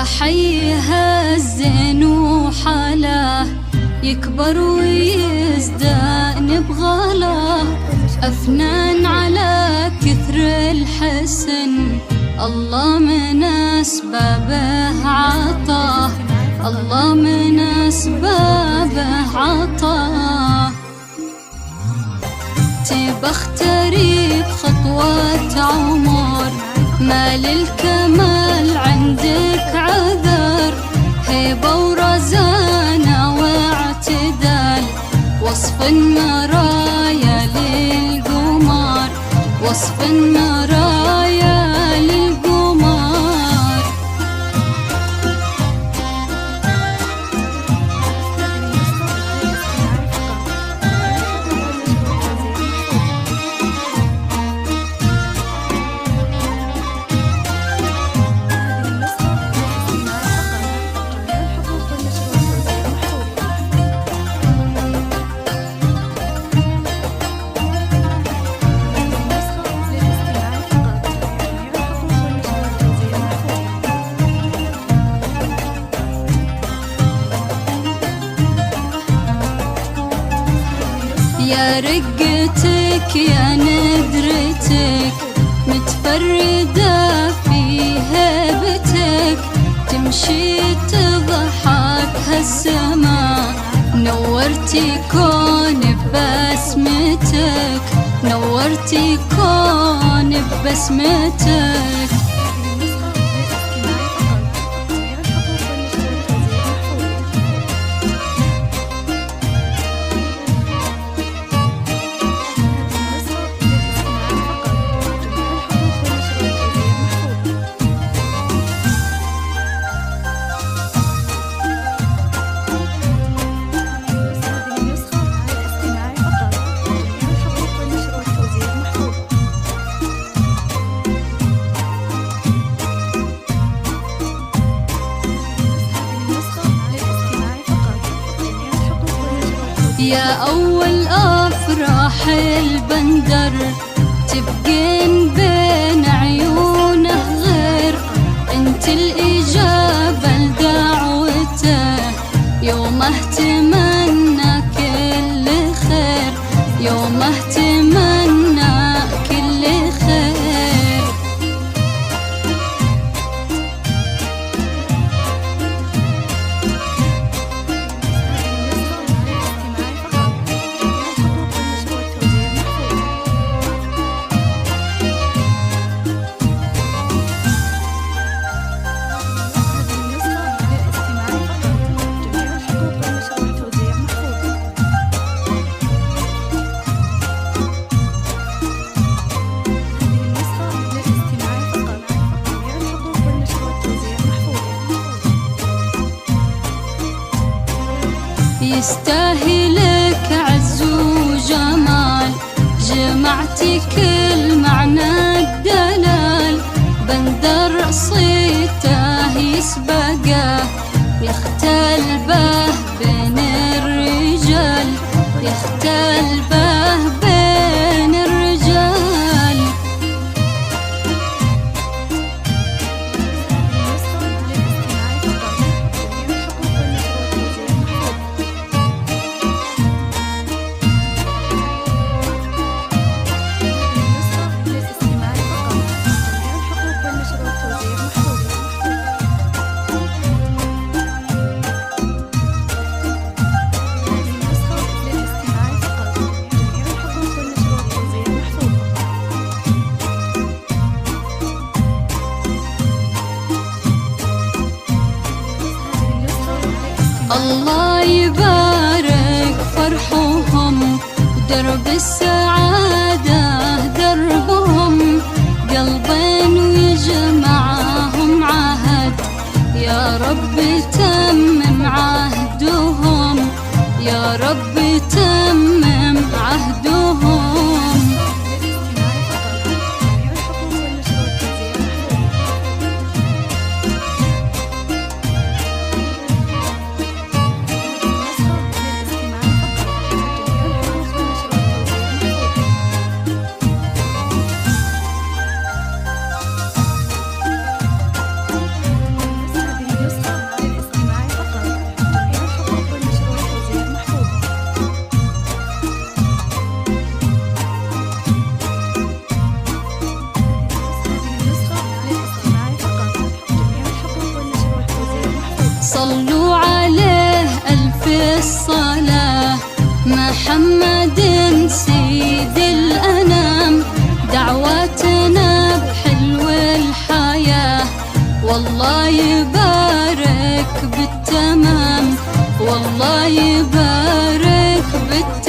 يا حيها الزين وحلاه يكبر ويزدان بغلاه، أفنان على كثر الحسن الله من أسبابه عطاه، الله من أسبابه عطاه. تبى اختاري بخطوة عمر ما للكمال عندك عذر، هيبة ورزانة واعتدال وصف مرايا للقمر، وصف مرايا للقمر. يا رقتك يا ندرتك متفردة في هيبتك، تمشي تضحك هالسما نورتي كون ببسمتك، نورتي كون ببسمتك. يا أول أفراح البندر تبقين بين عيونه غير، انت الإجابة لدعوته يوم اهتمنى كل خير، يوم اهتمنى كل خير. يستاهلك عز وجمال، جمعتي كل معنى الدلال، بندر صيته يسبقه يختل به بين الرجال، يختل به بين الرجال. الله يبارك فرحهم درب السعادة دربهم، قلبين ويجمعهم عهد يا رب تمم عهدهم، يا رب تمم عهدهم. محمد سيد الأنام، دعواتنا بحلو الحياة والله يبارك بالتمام، والله يبارك بالتمام.